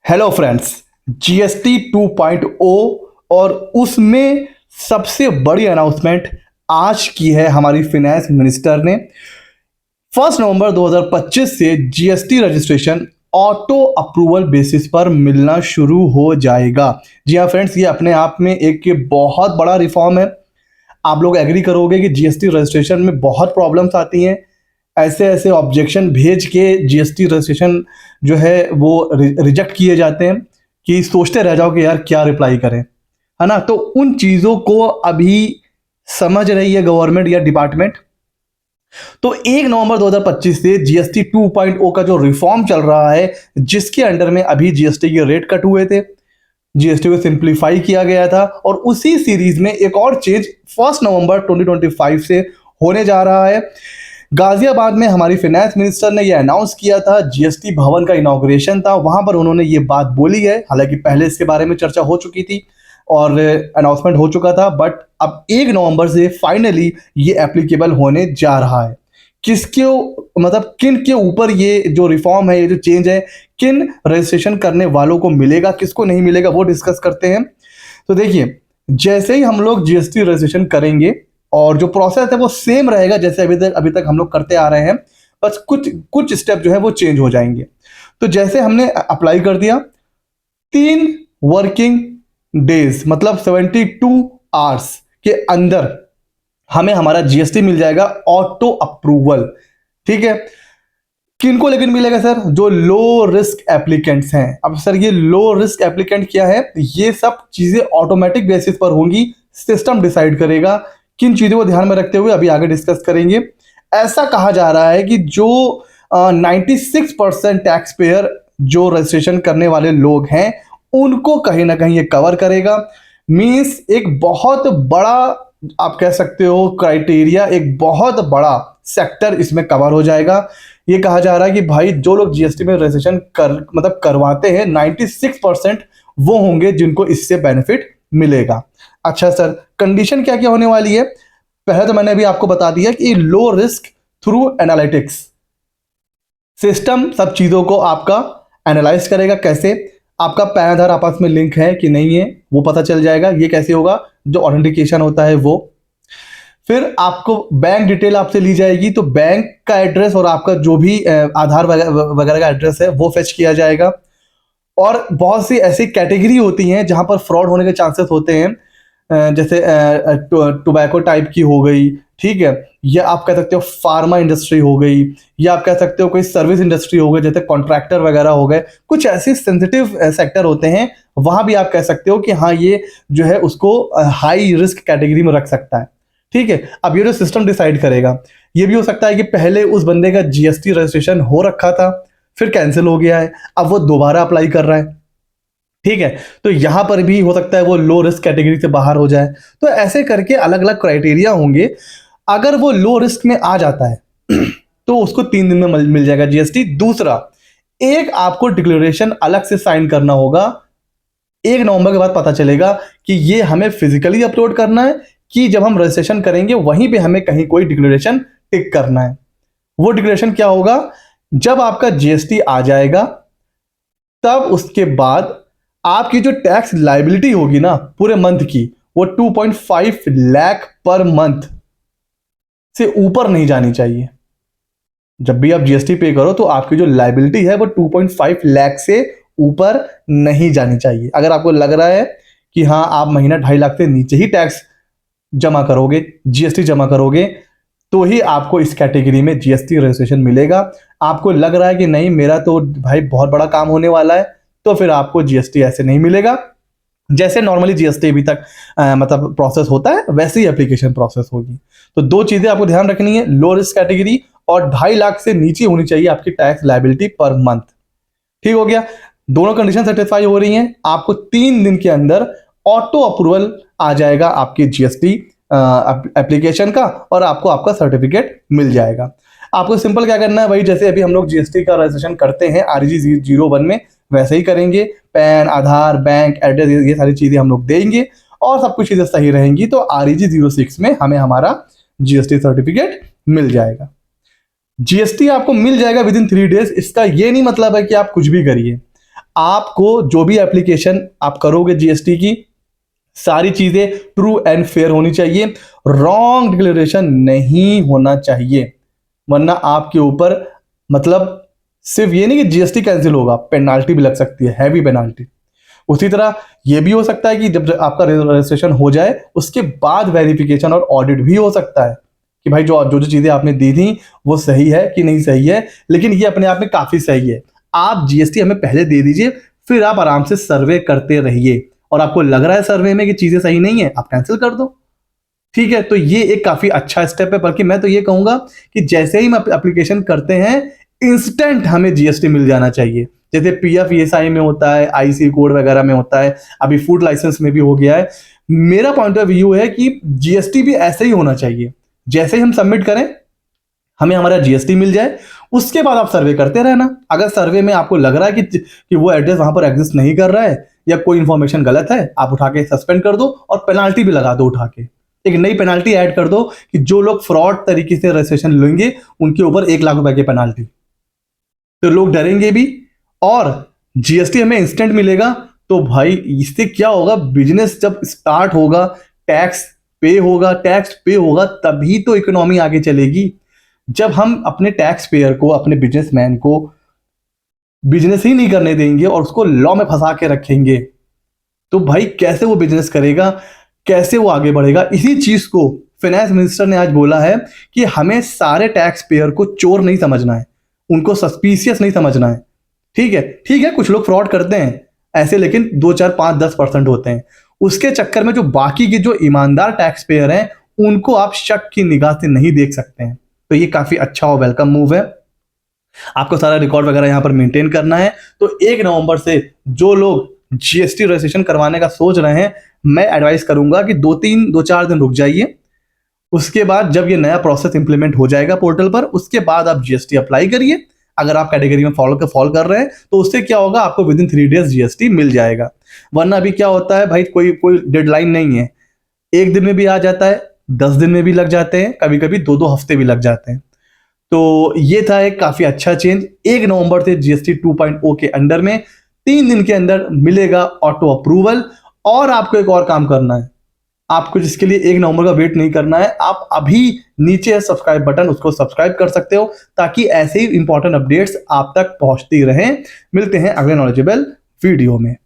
Hello friends, GST 2.0 और उसमें सबसे बड़ी अनाउंसमेंट आज की है हमारी फिनेंस मिनिस्टर ने। 1 नवंबर 2025 से GST registration auto approval basis पर मिलना शुरू हो जाएगा। जी हाँ फ्रेंड्स, ये अपने आप में एक बहुत बड़ा रिफॉर्म है। आप लोग एग्री करोगे कि जीएसटी रजिस्ट्रेशन में बहुत प्रॉब्लम्स आती हैं। ऐसे ऐसे ऑब्जेक्शन भेज के जीएसटी रजिस्ट्रेशन जो है वो रिजेक्ट किए जाते हैं कि सोचते रह जाओ कि यार क्या रिप्लाई करें, है ना। तो उन चीज़ों को अभी समझ रही है गवर्नमेंट या डिपार्टमेंट। तो 1 नवंबर 2025 से जीएसटी 2.0 का जो रिफॉर्म चल रहा है, जिसके अंडर में अभी जीएसटी के रेट कट हुए थे, जीएसटी को सिंप्लीफाई किया गया था, और उसी सीरीज में एक और चेंज 1 नवंबर 2025 से होने जा रहा है। गाजियाबाद में हमारी फाइनेंस मिनिस्टर ने यह अनाउंस किया था, जीएसटी भवन का इनॉग्रेशन था, वहां पर उन्होंने ये बात बोली है। हालांकि पहले इसके बारे में चर्चा हो चुकी थी और अनाउंसमेंट हो चुका था, बट अब 1 नवंबर से फाइनली ये एप्लीकेबल होने जा रहा है। किसके मतलब किन के ऊपर ये जो रिफॉर्म है, ये जो चेंज है, किन रजिस्ट्रेशन करने वालों को मिलेगा, किसको नहीं मिलेगा, वो डिस्कस करते हैं। तो देखिए, जैसे ही हम लोग जीएसटी रजिस्ट्रेशन करेंगे और जो प्रोसेस है वो सेम रहेगा जैसे अभी तक हम लोग करते आ रहे हैं, बस कुछ कुछ स्टेप जो है वो चेंज हो जाएंगे। तो जैसे हमने अप्लाई कर दिया, 3 वर्किंग डेज मतलब 72 आवर्स के अंदर हमें हमारा जीएसटी मिल जाएगा ऑटो अप्रूवल। ठीक है। किनको लेकिन मिलेगा सर? जो लो रिस्क एप्लीकेंट्स हैं। अब सर ये लो रिस्क एप्लीकेंट क्या है? ये सब चीजें ऑटोमेटिक बेसिस पर होंगी, सिस्टम डिसाइड करेगा। किन चीजों को ध्यान में रखते हुए अभी आगे डिस्कस करेंगे। ऐसा कहा जा रहा है कि जो 96% टैक्स पेयर जो रजिस्ट्रेशन करने वाले लोग हैं, उनको कहीं ना कहीं ये कवर करेगा। मीन्स एक बहुत बड़ा, आप कह सकते हो क्राइटेरिया, एक बहुत बड़ा सेक्टर इसमें कवर हो जाएगा। ये कहा जा रहा है कि भाई जो लोग जीएसटी में रजिस्ट्रेशन करवाते हैं, 96% वो होंगे जिनको इससे बेनिफिट मिलेगा। अच्छा सर, कंडीशन क्या क्या होने वाली है? पहले तो मैंने अभी आपको बता दिया कि low risk through analytics system सब चीजों को आपका एनालाइज करेगा। कैसे? आपका पैन आधार आपस में लिंक है कि नहीं है वो पता चल जाएगा। ये कैसे होगा? जो ऑथेंटिकेशन होता है वो। फिर आपको बैंक डिटेल आपसे ली जाएगी, तो बैंक का एड्रेस और आपका जो भी आधार वगैरह का एड्रेस है वो फेच किया जाएगा। और बहुत सी ऐसी कैटेगरी होती हैं जहां पर फ्रॉड होने के चांसेस होते हैं, जैसे टोबैको टाइप की हो गई, ठीक है, या आप कह सकते हो फार्मा इंडस्ट्री हो गई, या आप कह सकते हो कोई सर्विस इंडस्ट्री हो गई, जैसे कॉन्ट्रैक्टर वगैरह हो गए। कुछ ऐसे सेंसिटिव सेक्टर होते हैं, वहां भी आप कह सकते हो कि हाँ ये जो है उसको हाई रिस्क कैटेगरी में रख सकता है। ठीक है। अब ये जो सिस्टम डिसाइड करेगा, ये भी हो सकता है कि पहले उस बंदे का जीएसटी रजिस्ट्रेशन हो रखा था, फिर कैंसिल हो गया है, अब वो दोबारा अप्लाई कर रहा है। ठीक है। तो यहां पर भी हो सकता है वो लो रिस्क कैटेगरी से बाहर हो जाए। तो ऐसे करके अलग अलग क्राइटेरिया होंगे। अगर वो लो रिस्क में आ जाता है तो उसको 3 दिन में मिल जाएगा जीएसटी। दूसरा, एक आपको डिक्लेरेशन अलग से साइन करना होगा। 1 नवंबर के बाद पता चलेगा कि ये हमें फिजिकली अपलोड करना है कि जब हम रजिस्ट्रेशन करेंगे वहीं पे हमें कहीं कोई डिक्लेरेशन टिक करना है। वो डिक्लेरेशन क्या होगा? जब आपका जीएसटी आ जाएगा, तब उसके बाद आपकी जो टैक्स लाइबिलिटी होगी ना पूरे मंथ की, वो 2.5 लाख पर मंथ से ऊपर नहीं जानी चाहिए। जब भी आप जीएसटी पे करो तो आपकी जो लाइबिलिटी है वो 2.5 लाख से ऊपर नहीं जानी चाहिए। अगर आपको लग रहा है कि हाँ आप महीना 2.5 लाख से नीचे ही टैक्स जमा करोगे, जीएसटी जमा करोगे, तो ही आपको इस कैटेगरी में जीएसटी रजिस्ट्रेशन मिलेगा। आपको लग रहा है कि नहीं मेरा तो भाई बहुत बड़ा काम होने वाला है, तो फिर आपको जीएसटी ऐसे नहीं मिलेगा। जैसे नॉर्मली जीएसटी अभी तक मतलब प्रोसेस होता है, वैसे ही एप्लीकेशन प्रोसेस होगी। तो 2 चीजें आपको ध्यान रखनी है, लो रिस्क कैटेगरी और 2.5 लाख से नीचे होनी चाहिए आपकी टैक्स लाइबिलिटी पर मंथ। ठीक हो गया। दोनों कंडीशन सेटिस्फाई हो रही हैं, आपको 3 दिन के अंदर ऑटो अप्रूवल आ जाएगा आपकी जीएसटी एप्लीकेशन का, और आपको आपका सर्टिफिकेट मिल जाएगा। आपको सिंपल क्या करना है भाई, जैसे अभी हम लोग जीएसटी का रजिस्ट्रेशन करते हैं RG 01 में, वैसे ही करेंगे। पैन, आधार, बैंक एड्रेस, ये सारी चीजें हम लोग देंगे और सब कुछ चीजें सही रहेंगी, तो RG 06 में हमें हमारा जीएसटी सर्टिफिकेट मिल जाएगा। जीएसटी आपको मिल जाएगा विद इन 3 डेज। इसका ये नहीं मतलब है कि आप कुछ भी करिए। आपको जो भी एप्लीकेशन आप करोगे जीएसटी की, सारी चीजें ट्रू एंड फेयर होनी चाहिए, रॉन्ग डिक्लेरेशन नहीं होना चाहिए, वरना आपके ऊपर मतलब सिर्फ ये नहीं कि जीएसटी कैंसिल होगा, पेनाल्टी भी लग सकती है, हैवी पेनाल्टी। उसी तरह ये भी हो सकता है कि जब आपका रजिस्ट्रेशन हो जाए उसके बाद वेरिफिकेशन और ऑडिट भी हो सकता है कि भाई जो जो जो चीजें आपने दी थी वो सही है कि नहीं सही है। लेकिन ये अपने आप में काफी सही है, आप जीएसटी हमें पहले दे दीजिए, फिर आप आराम से सर्वे करते रहिए, और आपको लग रहा है सर्वे में कि चीजें सही नहीं है, आप कैंसिल कर दो, ठीक है। तो ये एक काफी अच्छा स्टेप है। बल्कि मैं तो ये कहूंगा कि जैसे ही हम एप्लीकेशन करते हैं इंस्टेंट हमें जीएसटी मिल जाना चाहिए, जैसे पीएफ ईएसआई में होता है, आईसी कोड वगैरह में होता है, अभी फूड लाइसेंस में भी हो गया है। मेरा पॉइंट ऑफ व्यू है कि जीएसटी भी ऐसे ही होना चाहिए, जैसे ही हम सबमिट करें हमें हमारा जीएसटी मिल जाए, उसके बाद आप सर्वे करते रहना। अगर सर्वे में आपको लग रहा है कि वो एड्रेस वहां पर एग्जिस्ट नहीं कर रहा है या कोई इंफॉर्मेशन गलत है, आप उठा के सस्पेंड कर दो और पेनाल्टी भी लगा दो, उठा के एक नई पेनाल्टी ऐड कर दो कि जो लोग फ्रॉड तरीके से रजिस्ट्रेशन लेंगे उनके ऊपर 1 लाख रुपए की पेनाल्टी। तो लोग डरेंगे भी और जीएसटी हमें इंस्टेंट मिलेगा। तो भाई इससे क्या होगा, बिजनेस जब स्टार्ट होगा, टैक्स पे होगा तभी तो इकोनॉमी आगे चलेगी। जब हम अपने टैक्स पेयर को, अपने बिजनेसमैन को बिजनेस ही नहीं करने देंगे और उसको लॉ में फंसा के रखेंगे, तो भाई कैसे वो बिजनेस करेगा, कैसे वो आगे बढ़ेगा। इसी चीज को फाइनेंस मिनिस्टर ने आज बोला है कि हमें सारे टैक्स पेयर को चोर नहीं समझना है, उनको सस्पिशियस नहीं समझना है। ठीक है, कुछ लोग फ्रॉड करते हैं ऐसे, लेकिन 2, 4, 5, 10% होते हैं। उसके चक्कर में जो बाकी के जो ईमानदार टैक्स पेयर हैं उनको आप शक की निगाह से नहीं देख सकते हैं। तो ये काफी अच्छा और वेलकम मूव है। आपको सारा रिकॉर्ड वगैरह यहां पर मेंटेन करना है। तो 1 नवंबर से जो लोग जीएसटी रजिस्ट्रेशन करवाने का सोच रहे हैं, मैं एडवाइस करूंगा कि 2-4 दिन रुक जाइए। उसके बाद जब ये नया प्रोसेस इंप्लीमेंट हो जाएगा पोर्टल पर, उसके बाद आप जीएसटी अप्लाई करिए। अगर आप कैटेगरी में फॉलो कर रहे हैं तो उससे क्या होगा, आपको विदिन 3 डेज जीएसटी मिल जाएगा। वरना अभी क्या होता है भाई, कोई डेडलाइन नहीं है, 1 दिन में भी आ जाता है, 10 दिन में भी लग जाते हैं, कभी कभी 2-2 हफ्ते भी लग जाते हैं। तो ये था एक काफी अच्छा चेंज। 1 नवंबर से जीएसटी 2.0 के अंडर में 3 दिन के अंदर मिलेगा ऑटो अप्रूवल। और आपको एक और काम करना है, आपको जिसके लिए 1 नवंबर का वेट नहीं करना है, आप अभी नीचे सब्सक्राइब बटन, उसको सब्सक्राइब कर सकते हो ताकि ऐसे ही इंपॉर्टेंट अपडेट्स आप तक पहुंचती रहें। मिलते हैं अगले नॉलेजेबल वीडियो में।